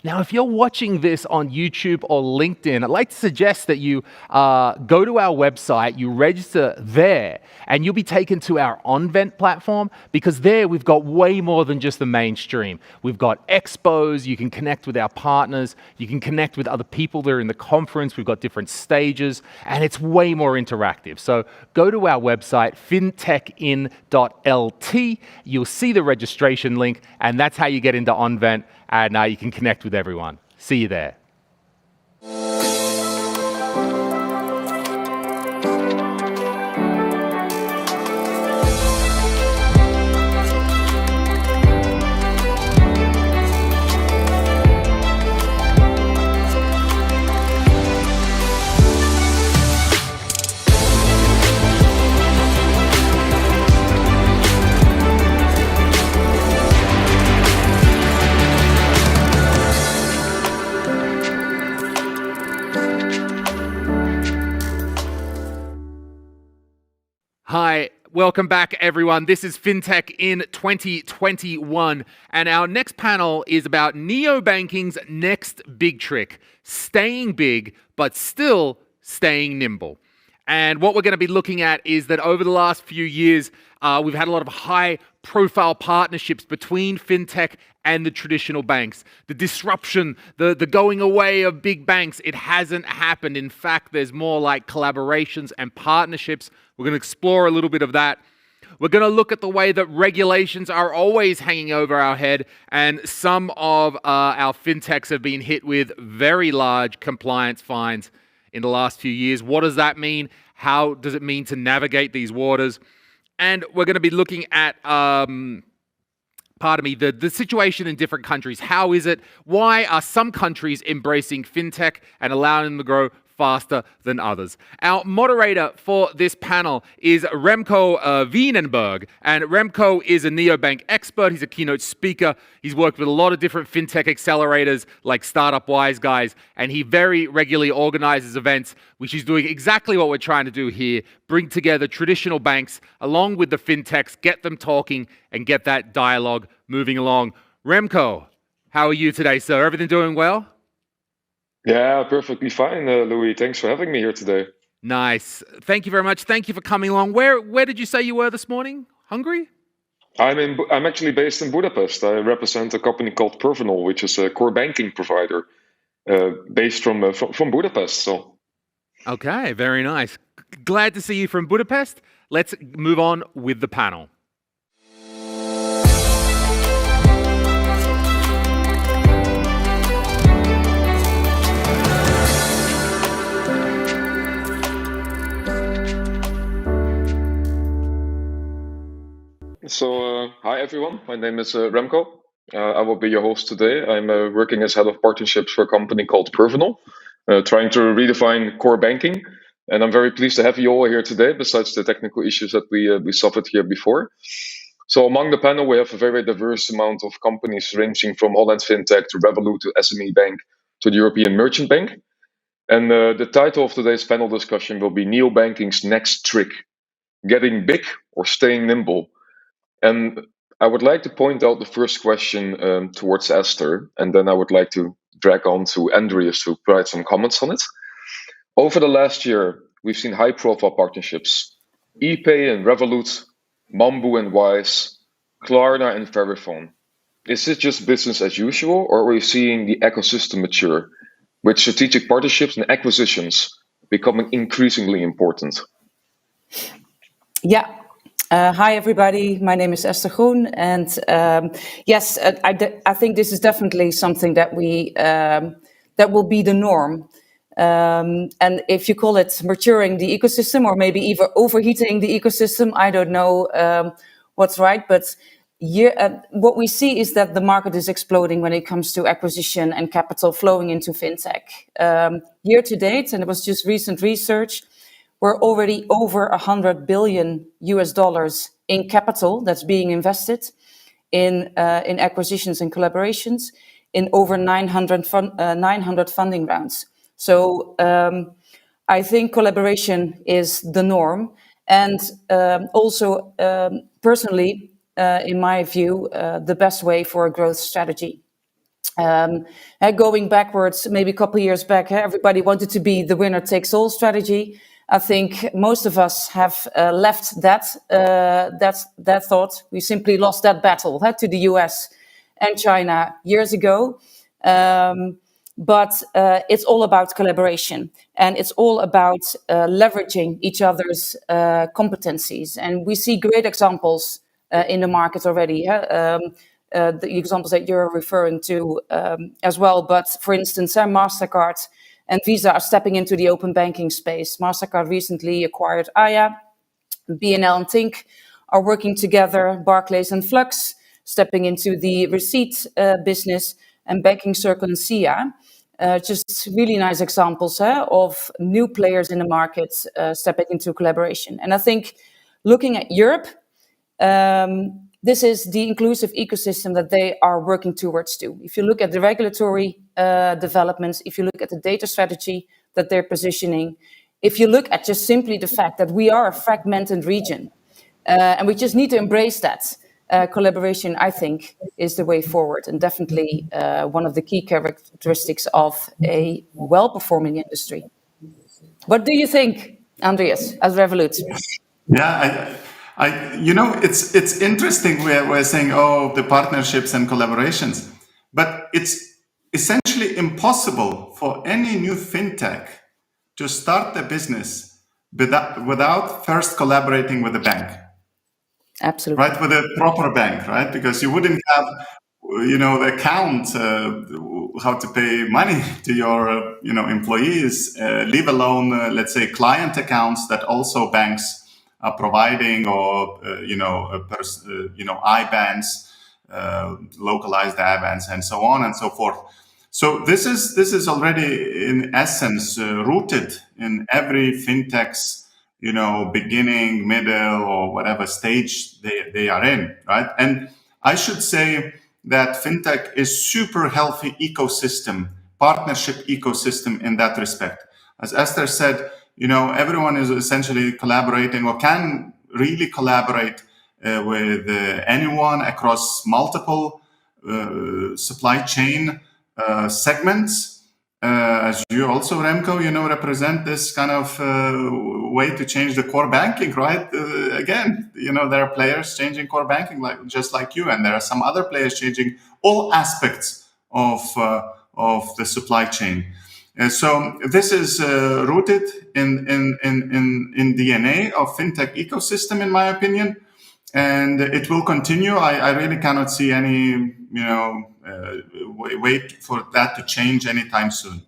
Now, if you're watching this on YouTube or LinkedIn, I'd like to suggest that you go to our website, you register there, and you'll be taken to our OnVent platform, because there we've got way more than just the mainstream. We've got expos, you can connect with our partners, you can connect with other people that are in the conference, we've got different stages, and it's way more interactive. So go to our website, fintechin.lt, you'll see the registration link, and that's how you get into OnVent, and you can connect with everyone. See you there. Hi, welcome back everyone. This is FinTech in 2021, and our next panel is about Neobanking's next big trick, staying big but still staying nimble. And what we're going to be looking at is that over the last few years, we've had a lot of high-profile partnerships between FinTech and the traditional banks. The disruption, the going away of big banks, it hasn't happened. In fact, there's more like collaborations and partnerships. We're going to explore a little bit of that. We're going to look at the way that regulations are always hanging over our head, and some of our FinTechs have been hit with very large compliance fines in the last few years. What does that mean? How does it mean to navigate these waters? And we're going to be looking at, the situation in different countries. How is it? Why are some countries embracing FinTech and allowing them to grow faster than others? Our moderator for this panel is Remco Wienenberg, and Remco is a neobank expert. He's a keynote speaker. He's worked with a lot of different FinTech accelerators like Startup Wise Guys, and he very regularly organizes events, which is doing exactly what we're trying to do here, bring together traditional banks along with the FinTechs, get them talking, and get that dialogue moving along. Remco, how are you today, sir? Everything doing well? Yeah, perfectly fine, Louis. Thanks for having me here today. Nice. Thank you very much. Thank you for coming along. Where did you say you were this morning? Hungary? I'm actually based in Budapest. I represent a company called Pervanol, which is a core banking provider based from Budapest. So Okay, very nice. Glad to see you from Budapest. Let's move on with the panel. hi everyone. My name is Remco. I will be your host today. I'm working as head of partnerships for a company called Pervanol, trying to redefine core banking. And I'm very pleased to have you all here today, besides the technical issues that we suffered here before. So among the panel, we have a very diverse amount of companies ranging from Holland FinTech to Revolut to SME Bank to the European Merchant Bank. And the title of today's panel discussion will be Neobanking's next trick, getting big or staying nimble. And I would like to point out the first question towards Esther, and then I would like to drag on to Andreas to provide some comments on it. Over the last year, we've seen high-profile partnerships: ePay and Revolut, Mambu and Wise, Klarna and Verifone. Is this just business as usual, or are we seeing the ecosystem mature, with strategic partnerships and acquisitions becoming increasingly important? Yeah. Hi, everybody. My name is Esther Groen, and yes, I think this is definitely something that that will be the norm. And if you call it maturing the ecosystem, or maybe even overheating the ecosystem, I don't know what's right. But what we see is that the market is exploding when it comes to acquisition and capital flowing into fintech. Year to date, and it was just recent research, we're already over $100 billion in capital that's being invested in acquisitions and collaborations in over 900 funding rounds. So I think collaboration is the norm, and also personally, in my view, the best way for a growth strategy. Going backwards, maybe a couple of years back, everybody wanted to be the winner takes all strategy. I think most of us have left that thought. We simply lost that battle to the US and China years ago. But it's all about collaboration, and it's all about leveraging each other's competencies. And we see great examples in the market already. The examples that you're referring to as well. But for instance, MasterCard and Visa are stepping into the open banking space. MasterCard recently acquired Aya. BNL and Tink are working together. Barclays and Flux stepping into the receipt business, and Banking Circle and SIA. Just really nice examples of new players in the market stepping into collaboration. And I think looking at Europe, this is the inclusive ecosystem that they are working towards too. If you look at the regulatory developments, if you look at the data strategy that they're positioning, if you look at just simply the fact that we are a fragmented region, and we just need to embrace that, collaboration, I think, is the way forward, and definitely one of the key characteristics of a well-performing industry. What do you think, Andreas, as Revolut? Yeah, it's interesting. We're saying, oh, the partnerships and collaborations, but it's essentially impossible for any new fintech to start a business without first collaborating with a bank. Absolutely. Right, with a proper bank, right? Because you wouldn't have, the account, how to pay money to your, employees, leave alone, let's say, client accounts that also banks are providing, or IBANs, localized IBANs, and so on and so forth. So this is already in essence rooted in every fintech's beginning, middle, or whatever stage they are in, right? And I should say that fintech is super healthy ecosystem, partnership ecosystem in that respect. As Esther said, everyone is essentially collaborating or can really collaborate with anyone across multiple supply chain segments. As you also, Remco, represent this kind of way to change the core banking, right? Again, there are players changing core banking just like you, and there are some other players changing all aspects of the supply chain. So this is rooted in DNA of fintech ecosystem, in my opinion, and it will continue. I really cannot see any wait for that to change anytime soon.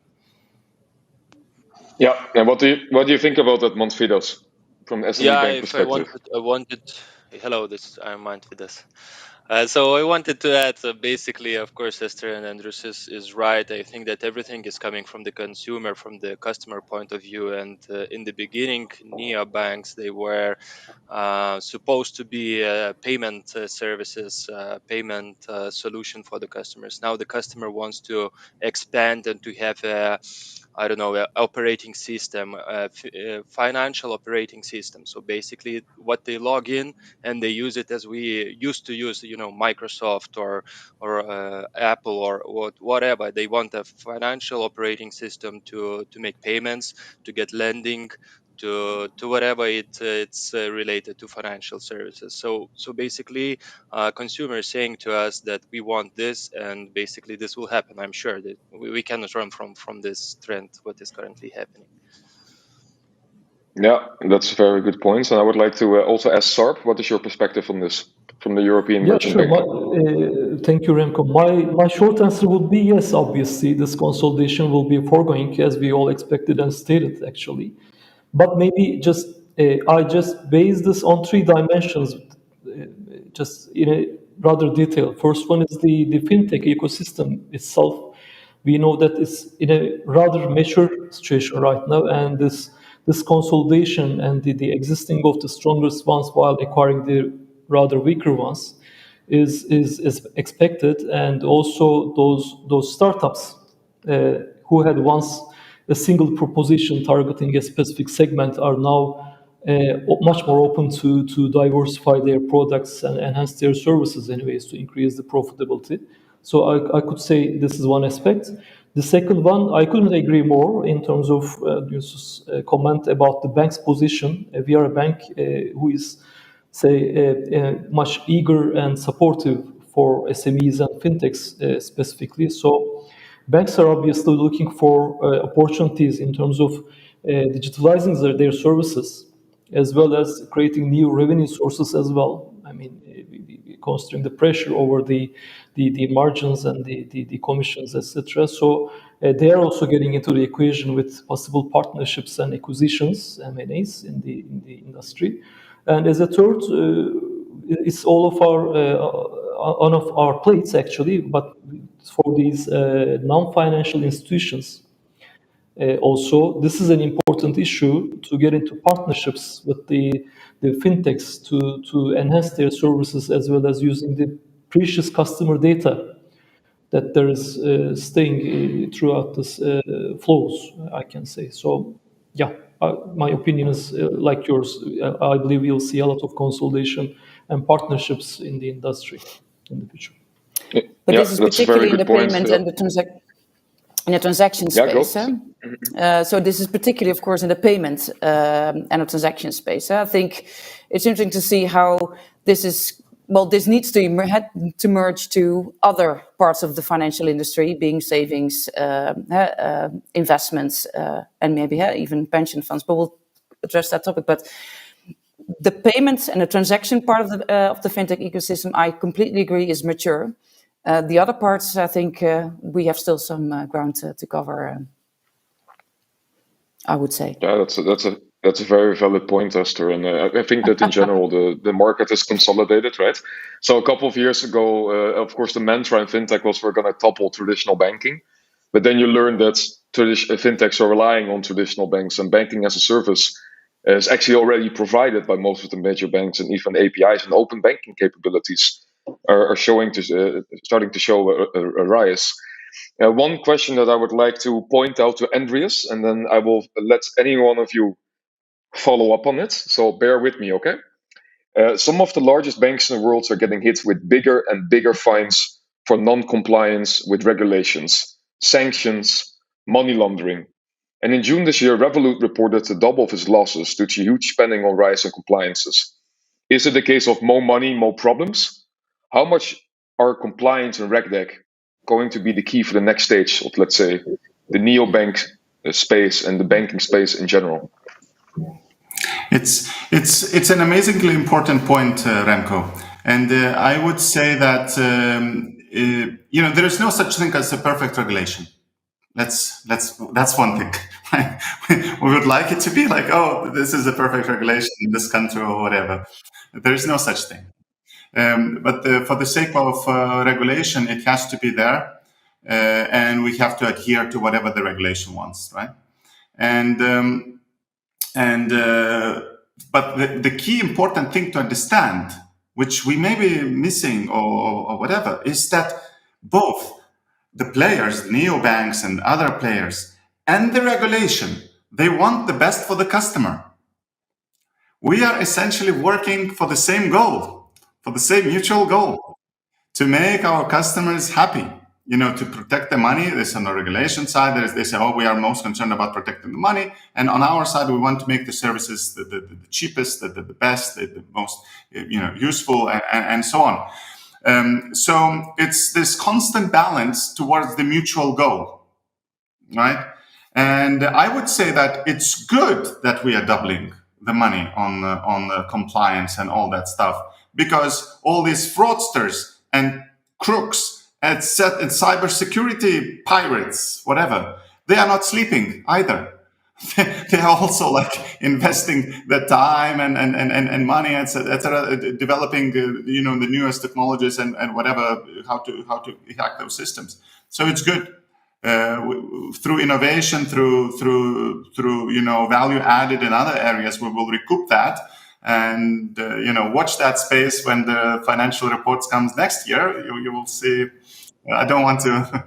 Yeah, and what do you think about that, Montfidas, from SME bank perspective? Hello, I'm Montfidas. So I wanted to add, basically, of course, Esther and Andrews is right. I think that everything is coming from the consumer, from the customer point of view. And in the beginning, neobanks, they were supposed to be payment services, payment solution for the customers. Now the customer wants to expand and to have a operating system, financial operating system. So basically, what they log in and they use it as we used to use, Microsoft or Apple or whatever. They want a financial operating system to make payments, to get lending, to whatever it's related to financial services. So basically, consumers saying to us that we want this, and basically this will happen. I'm sure that we cannot run from this trend, what is currently happening. Yeah, that's a very good point. And I would like to also ask Sarp, what is your perspective on this from the European merchant bank? Thank you, Remco. My short answer would be yes, obviously. This consolidation will be foregoing, as we all expected and stated, actually. But maybe I just base this on 3 dimensions, just in a rather detail. First one is the fintech ecosystem itself. We know that it's in a rather mature situation right now, and this consolidation and the existing of the strongest ones while acquiring the rather weaker ones is expected. And also those startups who had once a single proposition targeting a specific segment are now much more open to diversify their products and enhance their services anyways to increase the profitability. So I could say this is one aspect. The second one, I couldn't agree more in terms of Yusuf's comment about the bank's position. We are a bank who is, say, much eager and supportive for SMEs and fintechs specifically. So banks are obviously looking for opportunities in terms of digitalizing their services, as well as creating new revenue sources as well. I mean, considering the pressure over the margins and the commissions, etc. So they are also getting into the equation with possible partnerships and acquisitions, M&As in the industry. And as a third, it's all of our plates actually, but for these non-financial institutions. Also, this is an important issue to get into partnerships with the fintechs to enhance their services, as well as using the precious customer data that there is staying throughout this flows, I can say. So, yeah, my opinion is like yours. I believe we'll see a lot of consolidation and partnerships in the industry in the future. But Yeah, this is that's a very particularly in the good point. payment Yeah. and the transaction Yeah, go. space. So this is particularly, of course, in the payment and the transaction space. I think it's interesting to see how this is. Well, this needs to merge to other parts of the financial industry, being savings, investments, and maybe even pension funds. But we'll address that topic. But the payments and the transaction part of the fintech ecosystem, I completely agree, is mature. The other parts, I think, we have still some ground to cover. I would say. Yeah, that's a very valid point, Esther. And I think that in general the market is consolidated, right? So a couple of years ago, of course, the mantra in fintech was we're going to topple traditional banking, but then you learn that fintechs are relying on traditional banks, and banking as a service is actually already provided by most of the major banks, and even APIs and open banking capabilities are starting to show a rise. One question that I would like to point out to Andreas, and then I will let any one of you follow up on it. So bear with me, okay? Some of the largest banks in the world are getting hit with bigger and bigger fines for non-compliance with regulations, sanctions, money laundering. And in June this year, Revolut reported the double of its losses due to huge spending on rising compliances. Is it a case of more money, more problems? How much are compliance and RegDec going to be the key for the next stage of, let's say, the neobank space and the banking space in general? It's an amazingly important point, Remco, and I would say that there is no such thing as a perfect regulation. That's one thing. We would like it to be like, oh, this is a perfect regulation in this country or whatever. There is no such thing. But for the sake of regulation, it has to be there, and we have to adhere to whatever the regulation wants, right? But the key important thing to understand, which we may be missing or whatever, is that both the players, neobanks and other players, and the regulation, they want the best for the customer. We are essentially working for the same goal, for the same mutual goal, to make our customers happy, to protect the money. There's on the regulation side, they say, oh, we are most concerned about protecting the money. And on our side, we want to make the services the cheapest, the best, the most useful, and so on. So it's this constant balance towards the mutual goal, right? And I would say that it's good that we are doubling the money on the compliance and all that stuff, because all these fraudsters and crooks and cybersecurity pirates, whatever, they are not sleeping either. They are also like investing the time and money, etc., developing the newest technologies and whatever, how to hack those systems. So it's good. Through innovation, through value added in other areas, we will recoup that, and watch that space when the financial reports comes next year. You will see. I don't want to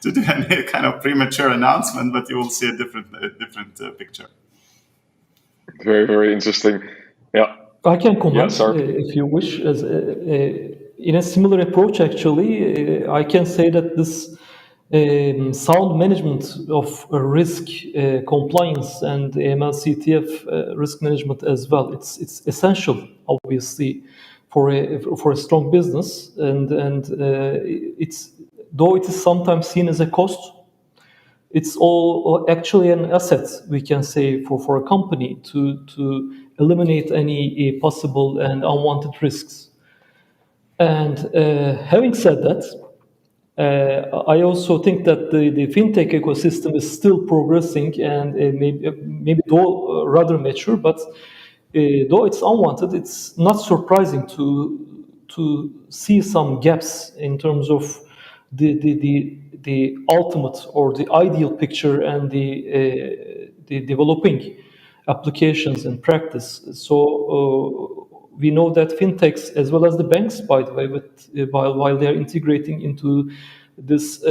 do any kind of premature announcement, but you will see a different picture. Very, very interesting. Yeah. I can comment Yeah, if you wish. in a similar approach, actually, I can say that this sound management of risk compliance and AML CTF risk management as well. It's essential, obviously, for a strong business, and it's though it is sometimes seen as a cost, it's all actually an asset, we can say, for a company to eliminate any possible and unwanted risks. And having said that, I also think that the fintech ecosystem is still progressing and maybe though rather mature, but though it's unwanted, it's not surprising to see some gaps in terms of the ultimate or the ideal picture and the developing applications and practice. So we know that fintechs, as well as the banks, by the way, while they are integrating into this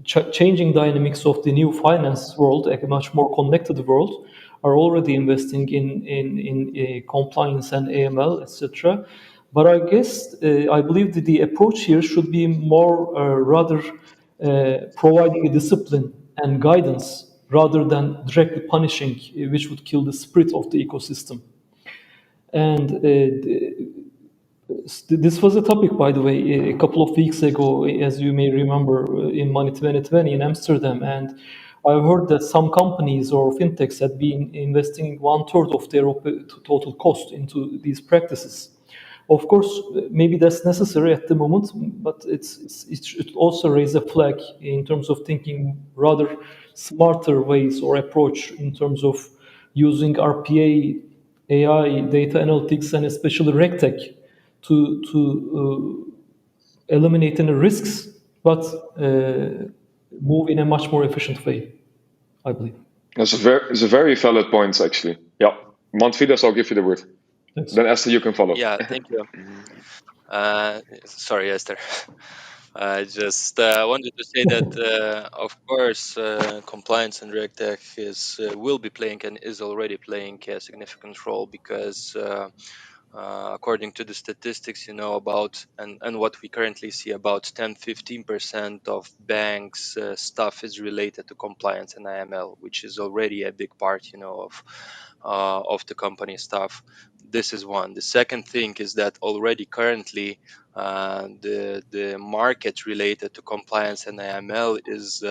changing dynamics of the new finance world, a much more connected world, are already investing in compliance and AML, etc. But I guess I believe that the approach here should be more rather providing a discipline and guidance rather than directly punishing, which would kill the spirit of the ecosystem. And this was a topic, by the way, a couple of weeks ago, as you may remember, in Money 2020 in Amsterdam. And I heard that some companies or fintechs had been investing 1/3 of their total cost into these practices. Of course, maybe that's necessary at the moment, but it should also raise a flag in terms of thinking rather smarter ways or approach in terms of using RPA, AI, data analytics, and especially RegTech to eliminate any risks, but move in a much more efficient way, I believe. It's a very valid point, actually. Yeah. Manfredas, I'll give you the word. Thanks. Then Esther, you can follow. Yeah, thank you. Sorry, Esther. I just wanted to say that, of course, compliance and RegTech will be playing and is already playing a significant role because, according to the statistics, about and what we currently see, about 10-15% of banks' stuff is related to compliance and AML, which is already a big part, of the company stuff. This is one. The second thing is that already currently the market related to compliance and AML is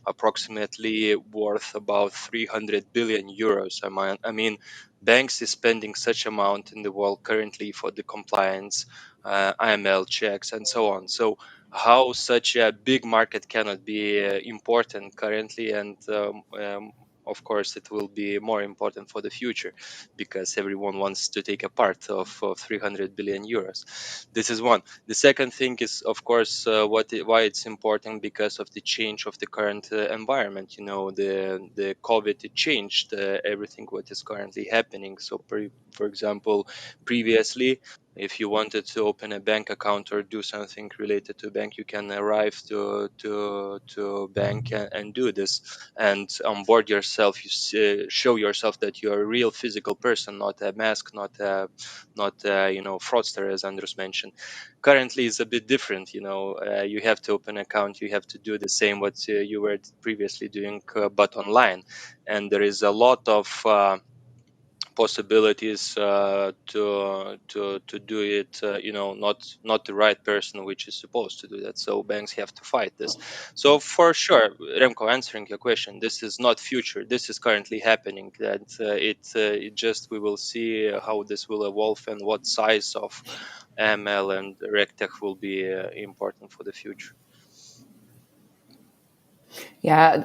approximately worth about 300 billion euros. I mean, banks is spending such amount in the world currently for the compliance, AML checks, and so on. So how such a big market cannot be important currently, and of course it will be more important for the future because everyone wants to take a part of 300 billion euros. This is one. The second thing is, of course, why it's important, because of the change of the current environment. The COVID, it changed everything what is currently happening. So for example, previously, if you wanted to open a bank account or do something related to bank, you can arrive to bank and do this and onboard yourself. You show yourself that you are a real physical person, not a mask, not fraudster, as Andrus mentioned. Currently is a bit different. You have to open an account, you have to do the same what you were previously doing, but online, and there is a lot of possibilities to do it, not the right person which is supposed to do that. So banks have to fight this. So for sure, Remco, answering your question, this is not future, this is currently happening. That it just, we will see how this will evolve and what size of ML and RegTech will be important for the future. Yeah,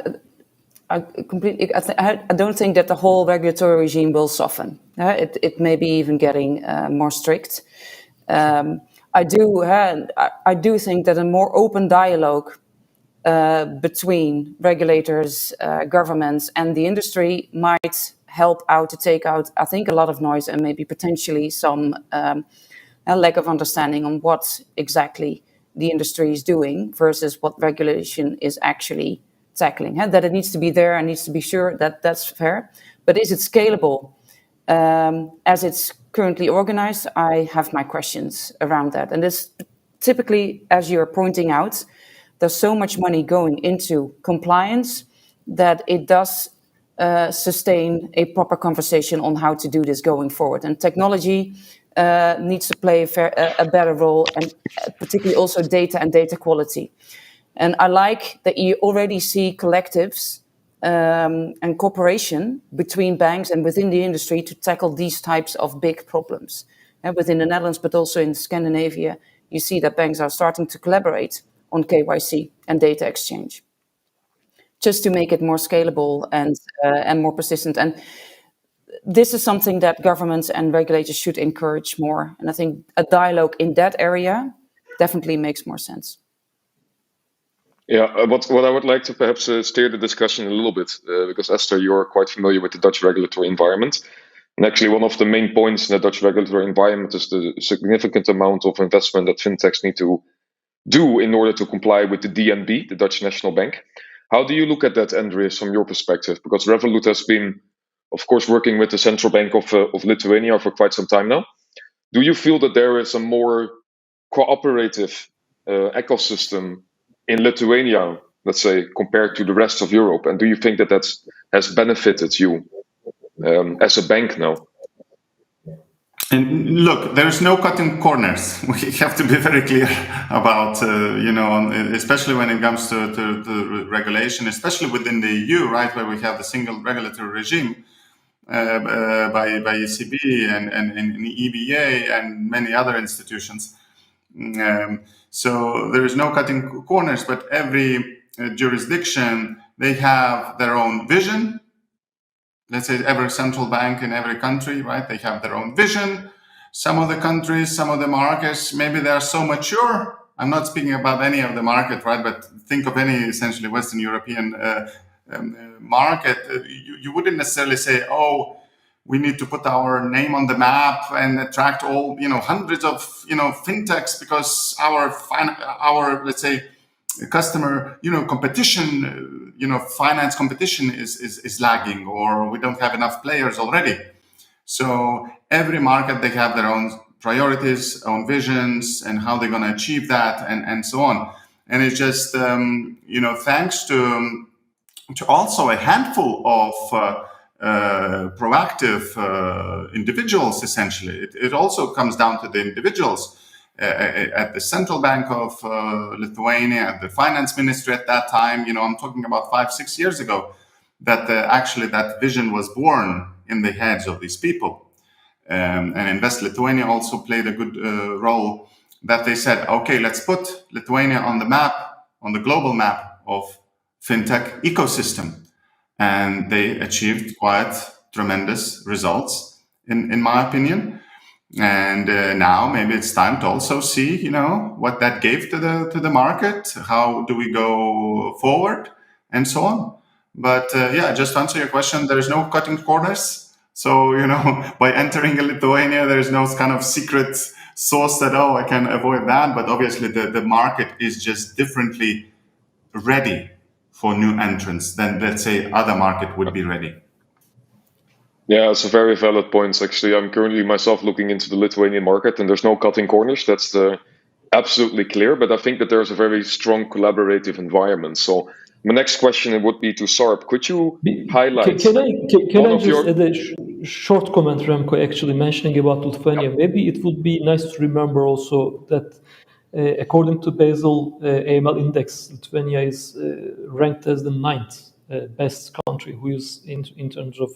I completely. I don't think that the whole regulatory regime will soften. It may be even getting more strict. I do think that a more open dialogue between regulators, governments, and the industry might help out to take out, I think, a lot of noise and maybe potentially some a lack of understanding on what exactly the industry is doing versus what regulation is actually tackling. That it needs to be there and needs to be sure that that's fair. But is it scalable? As it's currently organized, I have my questions around that. And this typically, as you're pointing out, there's so much money going into compliance that it does sustain a proper conversation on how to do this going forward. And technology needs to play a better role, and particularly also data and data quality. And I like that you already see collectives and cooperation between banks and within the industry to tackle these types of big problems. And within the Netherlands, but also in Scandinavia, you see that banks are starting to collaborate on KYC and data exchange, just to make it more scalable and more persistent. And this is something that governments and regulators should encourage more. And I think a dialogue in that area definitely makes more sense. Yeah, what I would like to perhaps steer the discussion a little bit, because Esther, you're quite familiar with the Dutch regulatory environment. And actually, one of the main points in the Dutch regulatory environment is the significant amount of investment that fintechs need to do in order to comply with the DNB, the Dutch National Bank. How do you look at that, Andreas, from your perspective? Because Revolut has been, of course, working with the Central Bank of Lithuania for quite some time now. Do you feel that there is a more cooperative ecosystem in Lithuania, let's say, compared to the rest of Europe? And do you think that has benefited you as a bank now? And look, there's no cutting corners. We have to be very clear about, especially when it comes to regulation, especially within the EU, right, where we have the single regulatory regime by ECB and EBA and many other institutions. So there is no cutting corners, but every jurisdiction, they have their own vision. Let's say every central bank in every country, right? They have their own vision. Some of the countries, some of the markets, maybe they are so mature. I'm not speaking about any of the market, right? But think of any essentially Western European market. You wouldn't necessarily say, oh, we need to put our name on the map and attract all, hundreds of, fintechs because our let's say, customer, competition, finance competition is lagging, or we don't have enough players already. So every market, they have their own priorities, own visions, and how they're going to achieve that, and so on. And it's just, thanks to also a handful of proactive individuals, essentially. It also comes down to the individuals at the Central Bank of Lithuania, at the finance ministry at that time. I'm talking about 5-6 years ago, that actually that vision was born in the heads of these people. And Invest Lithuania also played a good role, that they said, okay, let's put Lithuania on the map, on the global map of fintech ecosystem. And they achieved quite tremendous results, in my opinion. And now maybe it's time to also see, what that gave to the market. How do we go forward, and so on. But just to answer your question, there is no cutting corners. So by entering Lithuania, there is no kind of secret sauce that I can avoid that. But obviously, the market is just differently ready for new entrants than, let's say, other market would be ready. Yeah, it's a very valid point. Actually, I'm currently myself looking into the Lithuanian market, and there's no cutting corners. That's absolutely clear. But I think that there's a very strong collaborative environment. So my next question would be to Sarp. Could you highlight? Can I just add a short comment, Remco, actually mentioning about Lithuania? Maybe it would be nice to remember also that according to Basel AML index, Lithuania is ranked as the 9th best country who is in terms of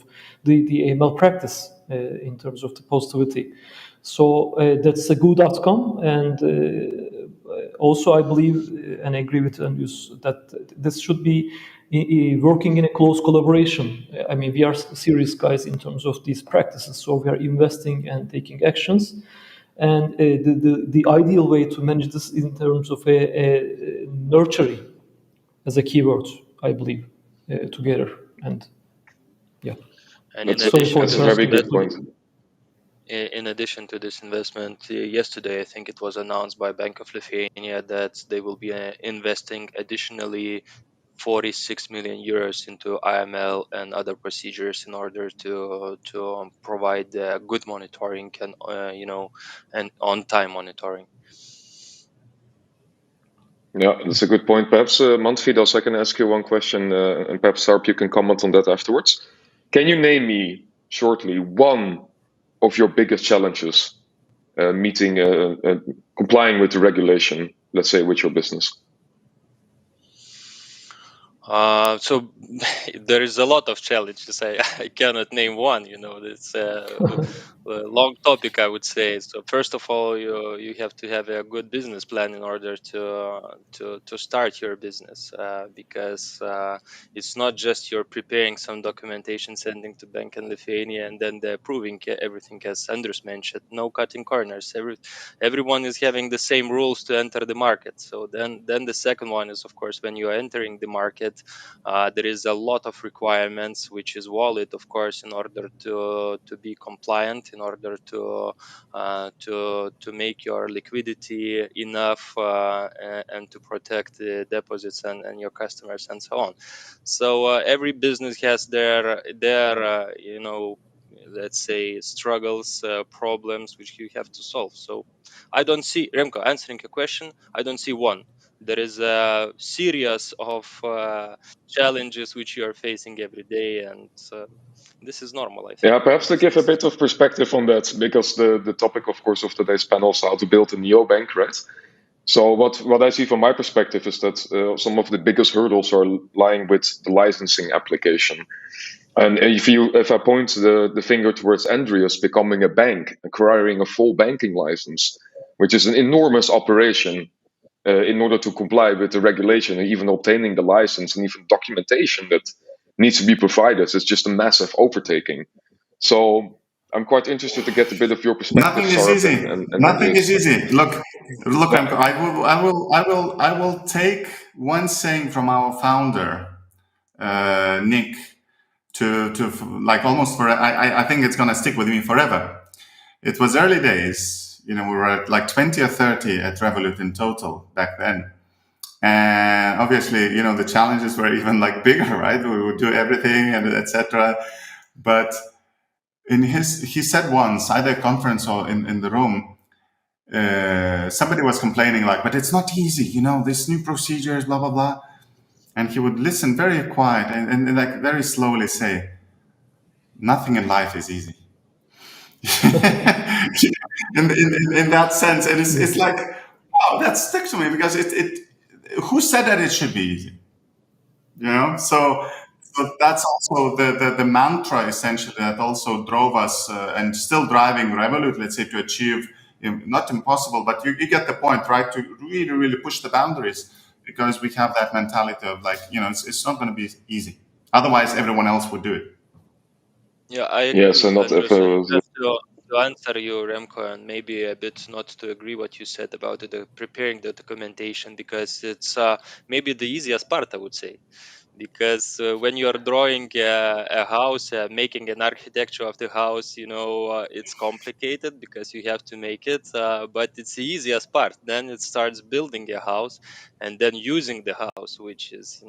the AML practice, in terms of the positivity. So that's a good outcome. And also I believe and I agree with Andrews that this should be working in a close collaboration. I mean, we are serious guys in terms of these practices, so we are investing and taking actions. And the ideal way to manage this in terms of a nurturing as a keyword, I believe, together. And yeah, And that's a very good point. In addition to this investment, yesterday I think it was announced by Bank of Lithuania that they will be investing additionally 46 million euros into IML and other procedures in order to provide good monitoring and and on-time monitoring. Yeah, that's a good point. Perhaps, Manfredas, I can ask you one question, and perhaps Sarp, you can comment on that afterwards. Can you name me shortly one of your biggest challenges complying with the regulation, let's say, with your business? So there is a lot of challenges. I cannot name one. It's a long topic, I would say. So first of all, you have to have a good business plan in order to start your business, because it's not just you're preparing some documentation, sending to bank in Lithuania, and then they're approving everything, as Andrus mentioned. No cutting corners. Everyone is having the same rules to enter the market. So then the second one is, of course, when you are entering the market, there is a lot of requirements, which is valid, of course, in order to be compliant, in order to make your liquidity enough, and to protect the deposits and your customers and so on. So every business has their let's say struggles, problems which you have to solve. So I don't see, Remco, answering a question, I don't see one. There is a series of challenges which you are facing every day, and this is normal, I think. Yeah, perhaps to give a bit of perspective on that, because the topic, of course, of today's panel is how to build a neobank, right? So what I see from my perspective is that some of the biggest hurdles are lying with the licensing application. And if I point the finger towards Andreas becoming a bank, acquiring a full banking license, which is an enormous operation in order to comply with the regulation, and even obtaining the license and even documentation that needs to be provided, it's just a massive overtaking. So I'm quite interested to get a bit of your perspective. Nothing is easy. Nothing is easy. Look. I will take one saying from our founder, Nick, to like almost for. I think it's gonna stick with me forever. It was early days. We were at like 20 or 30 at Revolut in total back then. And obviously, the challenges were even like bigger, right? We would do everything and etc. But he said once, either at a conference or in the room, somebody was complaining like, but it's not easy, these new procedures, blah, blah, blah. And he would listen very quiet and like very slowly say, nothing in life is easy. in that sense. And it's like, wow, that sticks to me, because who said that it should be easy? So that's also the mantra, essentially, that also drove us and still driving Revolut, let's say, to achieve, not impossible, but you get the point, right? To really, really push the boundaries, because we have that mentality of like, it's not going to be easy. Otherwise, everyone else would do it. Yeah, I agree. Yeah, so not Just to answer you, Remco, and maybe a bit not to agree what you said about preparing the documentation, because it's maybe the easiest part, I would say. Because when you are drawing a house, making an architecture of the house, it's complicated because you have to make it, but it's the easiest part. Then it starts building a house and then using the house, which is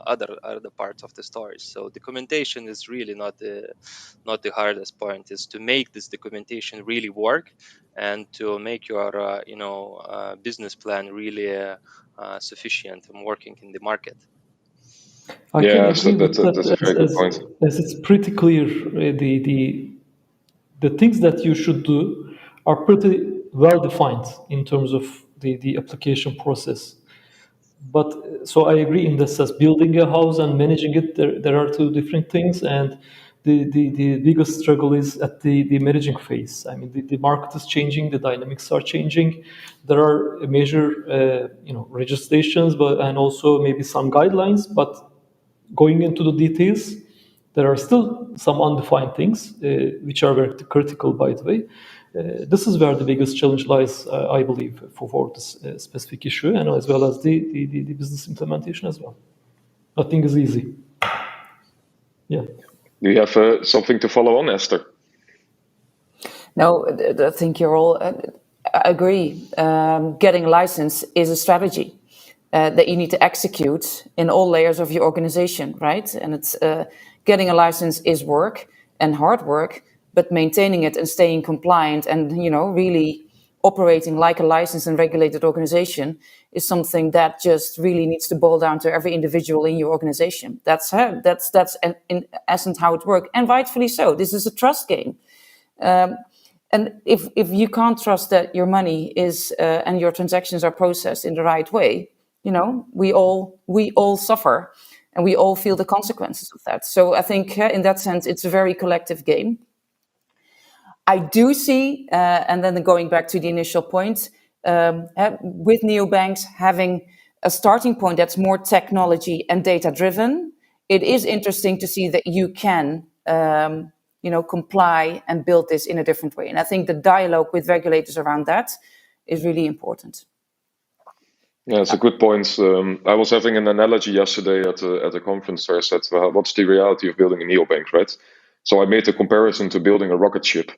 other part of the story. So documentation is really not the hardest point. Is to make this documentation really work and to make your business plan really sufficient and working in the market. I can so agree with that's a very good point. as it's pretty clear, the things that you should do are pretty well defined in terms of the application process. But so I agree in the sense, building a house and managing it, there are two different things, and the biggest struggle is at the managing phase. I mean, the market is changing, the dynamics are changing. There are major registrations, and also maybe some guidelines, but going into the details, there are still some undefined things, which are very critical, by the way. This is where the biggest challenge lies, I believe, for this specific issue, and as well as the business implementation as well. Nothing is easy. Yeah. Do you have something to follow on, Esther? No, I think you're all. I agree. Getting a license is a strategy. that you need to execute in all layers of your organization, right? And it's getting a license is work and hard work, but maintaining it and staying compliant and really operating like a licensed and regulated organization is something that just really needs to boil down to every individual in your organization. That's in essence how it works, and rightfully so. This is a trust game. And if you can't trust that your money is and your transactions are processed in the right way, we all suffer, and we all feel the consequences of that. So I think in that sense, it's a very collective game. I do see, and then going back to the initial point, with neobanks having a starting point that's more technology and data driven, it is interesting to see that you can comply and build this in a different way. And I think the dialogue with regulators around that is really important. Yeah, it's a good point. I was having an analogy yesterday at a conference where I said, well, what's the reality of building a neobank, right? So I made a comparison to building a rocket ship.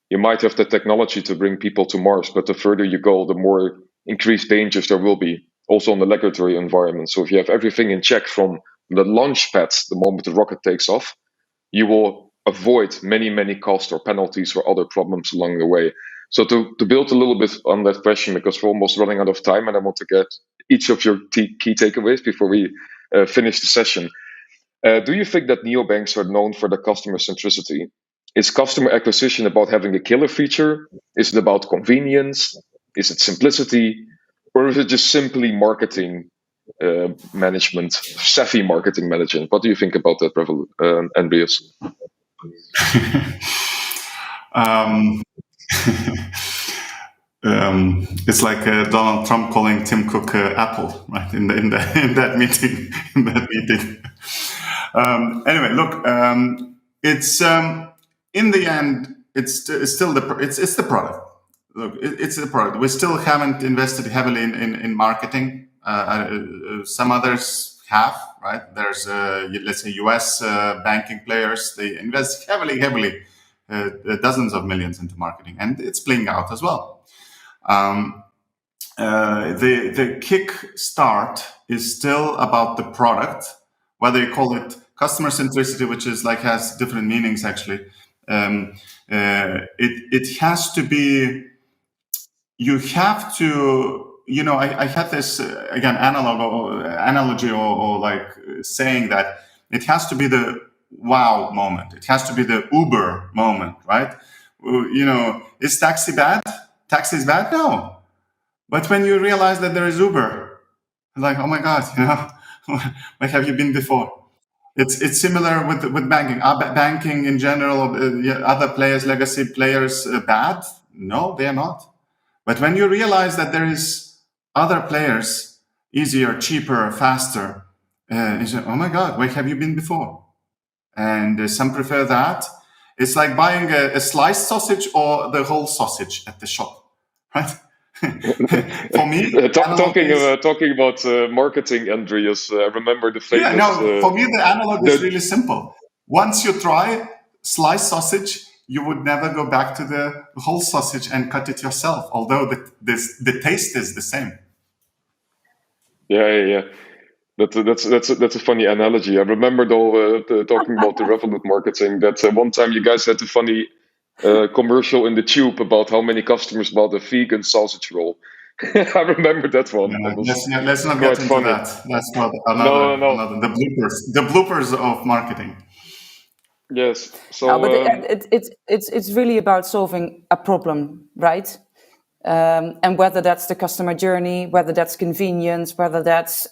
You might have the technology to bring people to Mars, but the further you go, the more increased dangers there will be, also on the regulatory environment. So if you have everything in check from the launch pad, the moment the rocket takes off, you will avoid many, many costs or penalties or other problems along the way. So to build a little bit on that question, because we're almost running out of time and I want to get each of your key takeaways before we finish the session. Do you think that neobanks are known for their customer centricity? Is customer acquisition about having a killer feature? Is it about convenience? Is it simplicity? Or is it just simply marketing management, savvy marketing management? What do you think about that, Andreas? It's like Donald Trump calling Tim Cook Apple, right? In that meeting. Anyway, look, it's in the end, it's still the product. Look, it's the product. We still haven't invested heavily in marketing. Some others have, right? There's let's say US banking players. They invest heavily, dozens of millions into marketing, and it's playing out as well. The kick start is still about the product, whether you call it customer centricity, which is like has different meanings actually. It has to be. You have to. I had this again analogy or like saying that it has to be the wow moment. It has to be the Uber moment, right? Is taxi bad? Taxi is bad? No. But when you realize that there is Uber, like, oh my God, where have you been before? It's similar with banking. Are banking in general, other players, legacy players, bad? No, they are not. But when you realize that there is other players, easier, cheaper, faster, you say, oh my God, where have you been before? And some prefer that. It's like buying a sliced sausage or the whole sausage at the shop, right? For me, talking about marketing, Andreas, I remember the famous. For me, the analog is really simple. Once you try sliced sausage, you would never go back to the whole sausage and cut it yourself, although the taste is the same. Yeah. That's a funny analogy. I remember though talking about the Revolut marketing that one time you guys had a funny commercial in the tube about how many customers bought a vegan sausage roll. I remember that one. Let's not get into funny. That. That's not another. The bloopers of marketing. Yes. So, no, but it's really about solving a problem, right? And whether that's the customer journey, whether that's convenience, whether that's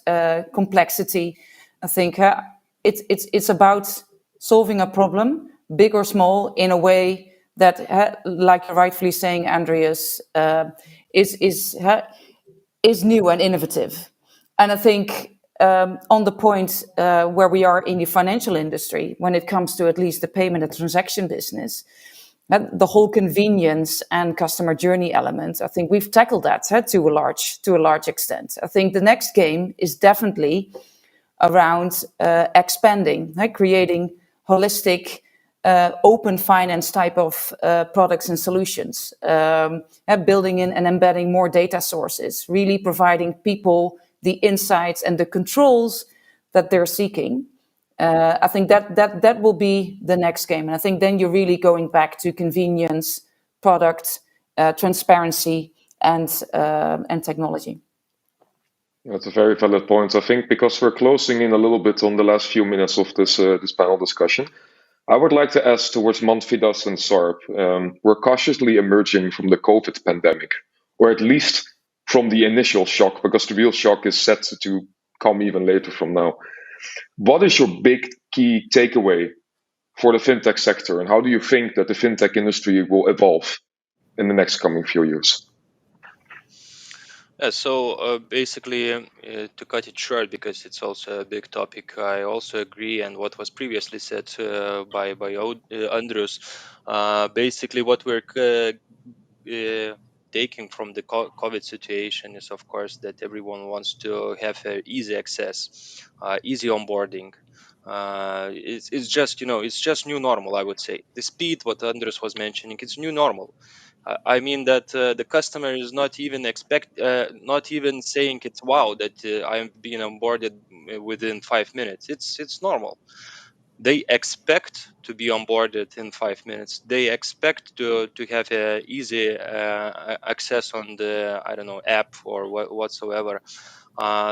complexity, I think it's about solving a problem, big or small, in a way that, like you're rightfully saying, Andreas, is new and innovative. And I think on the point where we are in the financial industry, when it comes to at least the payment and transaction business, the whole convenience and customer journey element, I think we've tackled that to a large extent. I think the next game is definitely around expanding, creating holistic, open finance type of products and solutions, building in and embedding more data sources, really providing people the insights and the controls that they're seeking. I think that will be the next game. And I think then you're really going back to convenience, product, transparency, and technology. That's a very valid point. I think because we're closing in a little bit on the last few minutes of this panel discussion, I would like to ask towards Manfredas and Sarp. We're cautiously emerging from the COVID pandemic, or at least from the initial shock, because the real shock is set to come even later from now. What is your big key takeaway for the fintech sector, and how do you think that the fintech industry will evolve in the next coming few years? So basically, to cut it short, because it's also a big topic, I also agree, and what was previously said by Andrews, basically what we're taking from the COVID situation is, of course, that everyone wants to have easy access, easy onboarding. It's just it's just new normal, I would say. The speed, what Andrews was mentioning, it's new normal. I mean that the customer is not even not even saying it's wow that I'm being onboarded within 5 minutes. It's normal. They expect to be onboarded in 5 minutes. They expect to have a easy access on the app or whatsoever.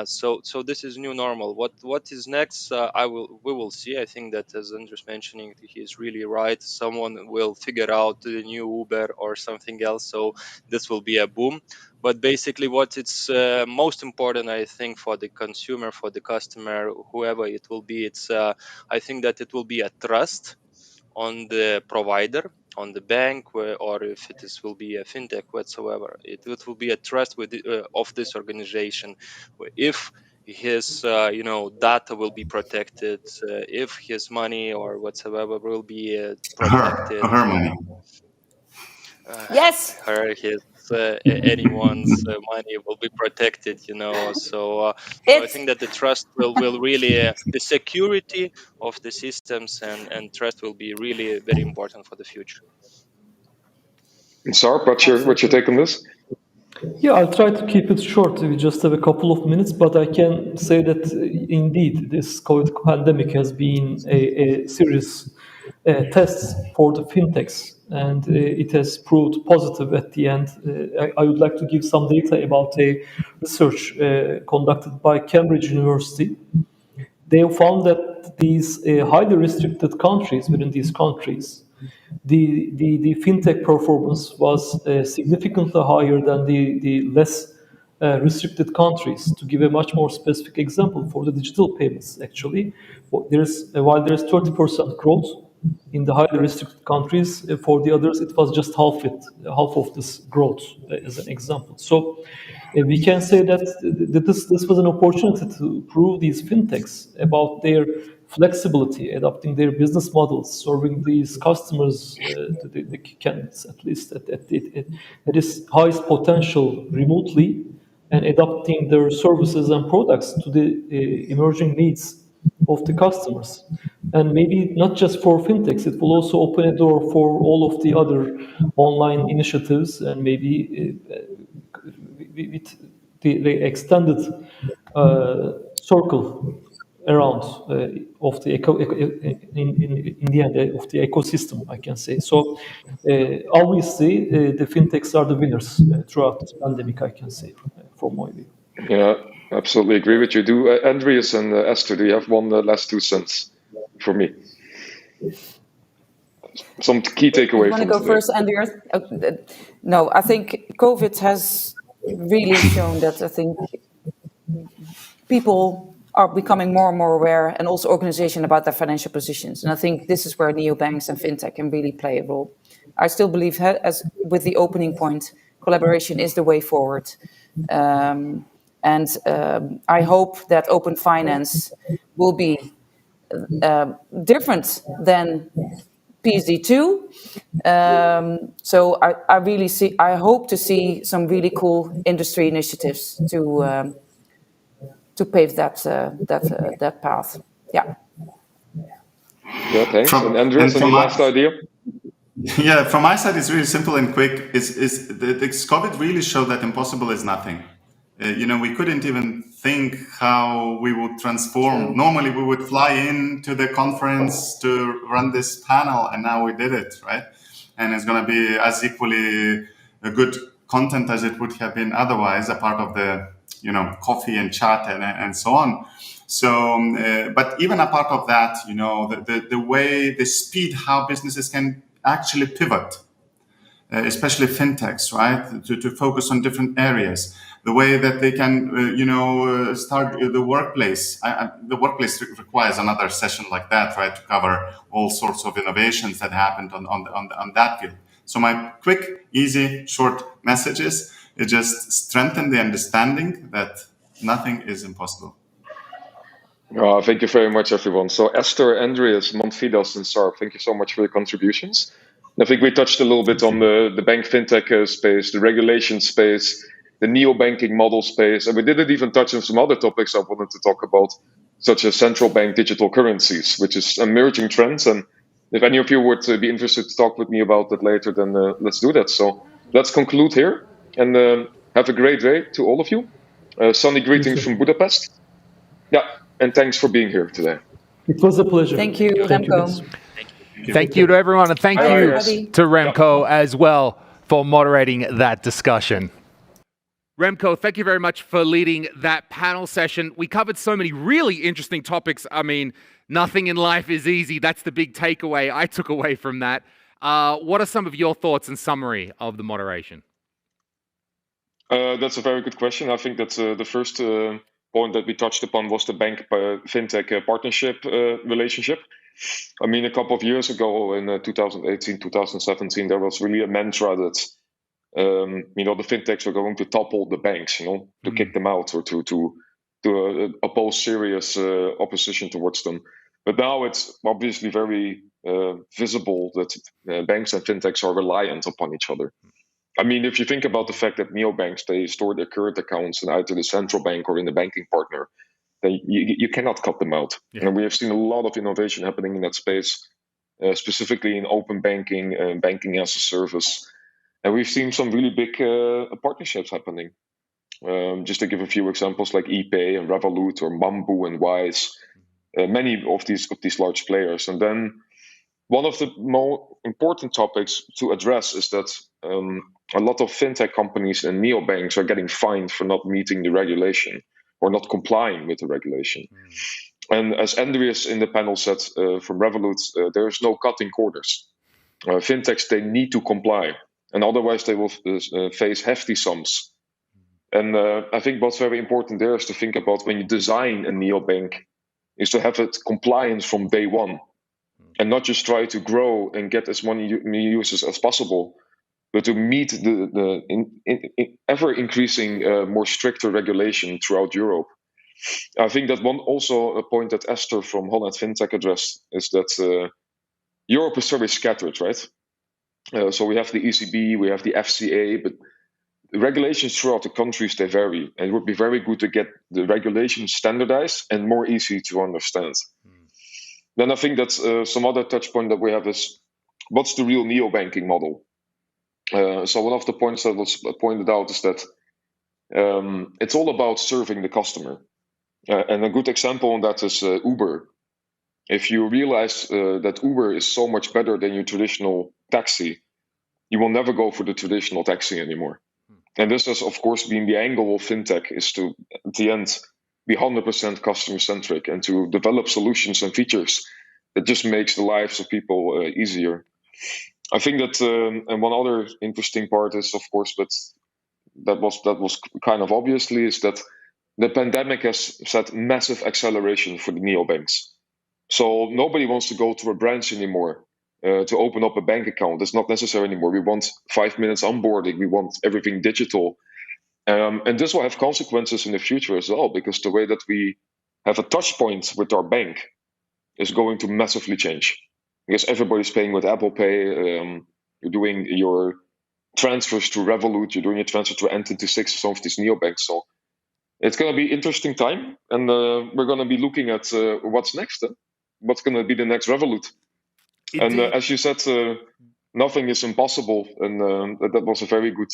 So this is new normal. What is next? We will see. I think that, as Andrews mentioning, he's really right. Someone will figure out the new Uber or something else. So this will be a boom. But basically, what it's most important, I think, for the consumer, for the customer, whoever it will be, it's I think that it will be a trust on the provider, on the bank, or if will be a fintech whatsoever. It will be a trust of this organization. If his data will be protected, if his money or whatsoever will be protected. Her money. Yes. His anyone's money will be protected, so I think that the trust will really the security of the systems and trust will be really very important for the future. Sarp, what's your take on this? Yeah, I'll try to keep it short. We just have a couple of minutes, but I can say that indeed this COVID pandemic has been a serious test for the fintechs, and it has proved positive at the end. I would like to give some data about a research conducted by Cambridge University. They found that these highly restricted countries, within these countries, the fintech performance was significantly higher than the less restricted countries. To give a much more specific example, for the digital payments, actually, while there's 30% growth in the highly restricted countries, for the others it was just half of this growth, as an example. So we can say that this was an opportunity to prove these fintechs about their flexibility, adapting their business models, serving these customers, the candidates at least at its highest potential remotely, and adapting their services and products to the emerging needs of the customers. And maybe not just for fintechs, it will also open a door for all of the other online initiatives, and maybe with the extended circle around of the in the end of the ecosystem, I can say. So obviously the fintechs are the winners throughout this pandemic, I can say, from my view. Yeah, absolutely agree with you. Do Andreas and Esther, do you have one last 2 cents for me? Some key takeaway. You want to go today? first, Andreas? No, I think COVID has really shown that I think people are becoming more and more aware, and also organization, about their financial positions. And I think this is where neobanks and fintech can really play a role. I still believe, as with the opening point, collaboration is the way forward. I hope that open finance will be different than PSD2. So I hope to see some really cool industry initiatives to pave that path. Yeah. Yeah, thanks. And Andreas, any last idea? Yeah, from my side, it's really simple and quick. COVID really showed that impossible is nothing. We couldn't even think how we would transform. True. Normally, we would fly in to the conference to run this panel, and now we did it, right? And it's going to be as equally a good content as it would have been otherwise, a part of the coffee and chat and so on. So, but even a part of that, the way, the speed, how businesses can actually pivot, especially fintechs, right, to focus on different areas. The way that they can, start the workplace. The workplace requires another session like that, right, to cover all sorts of innovations that happened on that field. So my quick, easy, short messages, it just strengthen the understanding that nothing is impossible. Thank you very much, everyone. So Esther, Andreas, Manfidas, and Sarp, thank you so much for your contributions. I think we touched a little bit on the bank fintech space, the regulation space, the neobanking model space, and we didn't even touch on some other topics I wanted to talk about, such as central bank digital currencies, which is emerging trends. And if any of you would be interested to talk with me about that later, then let's do that. So let's conclude here, and have a great day to all of you. Sunny greetings from Budapest. Yeah, and thanks for being here today. It was a pleasure. Thank you, Remco. Thank you to everyone, and thank Bye, you everybody. to Remco as well for moderating that discussion. Remco, thank you very much for leading that panel session. We covered so many really interesting topics. I mean, nothing in life is easy. That's the big takeaway I took away from that. What are some of your thoughts and summary of the moderation? That's a very good question. I think that the first point that we touched upon was the bank fintech partnership relationship. I mean, a couple of years ago in 2018, 2017, there was really a mantra that the fintechs were going to topple the banks, to kick them out or to oppose serious opposition towards them. But now it's obviously very visible that banks and fintechs are reliant upon each other. I mean, if you think about the fact that neobanks, they store their current accounts in either the central bank or in the banking partner, then you cannot cut them out. Yeah. And we have seen a lot of innovation happening in that space, specifically in open banking and banking as a service. And we've seen some really big partnerships happening. Just to give a few examples, like ePay and Revolut or Mambu and Wise, many of these large players. And then one of the more important topics to address is that a lot of fintech companies and neobanks are getting fined for not meeting the regulation or not complying with the regulation. And as Andreas in the panel said from Revolut, there is no cutting corners. Fintechs, they need to comply, and otherwise they will face hefty sums. And I think what's very important there is to think about when you design a neobank, is to have it compliant from day one, and not just try to grow and get as many users as possible, but to meet the ever increasing, more stricter regulation throughout Europe. I think that a point that Esther from Holland FinTech addressed is that Europe is very scattered, right? So we have the ECB, we have the FCA, but the regulations throughout the countries, they vary. And it would be very good to get the regulations standardized and more easy to understand. Then I think that some other touch point that we have is, what's the real neobanking model? So one of the points that was pointed out is that it's all about serving the customer. And a good example on that is Uber. If you realize that Uber is so much better than your traditional taxi, you will never go for the traditional taxi anymore. And this has, of course, been the angle of fintech, is to, at the end, be 100% customer-centric and to develop solutions and features that just makes the lives of people easier. I think that, and one other interesting part is, of course, but that was kind of obviously, is that the pandemic has set massive acceleration for the neobanks. So nobody wants to go to a branch anymore to open up a bank account. It's not necessary anymore. We want 5 minutes onboarding. We want everything digital. And this will have consequences in the future as well, because the way that we have a touch point with our bank is going to massively change. Because everybody's paying with Apple Pay. You're doing your transfers to Revolut. You're doing your transfer to N26, some of these neobanks. So it's going to be interesting time. And we're going to be looking at what's next. What's going to be the next Revolut. And as you said, nothing is impossible. And that was a very good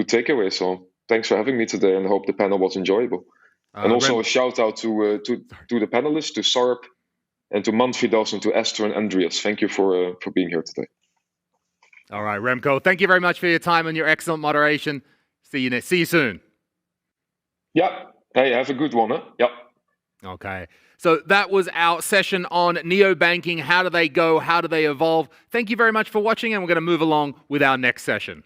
takeaway. So thanks for having me today, and I hope the panel was enjoyable. And also a shout out to the panelists, to Sarp, and to Manfredos, and to Esther and Andreas. Thank you for being here today. All right, Remco, thank you very much for your time and your excellent moderation. See you soon. Yeah. Hey, have a good one, huh? Yeah. Okay. So that was our session on neobanking. How do they go? How do they evolve? Thank you very much for watching, and we're going to move along with our next session.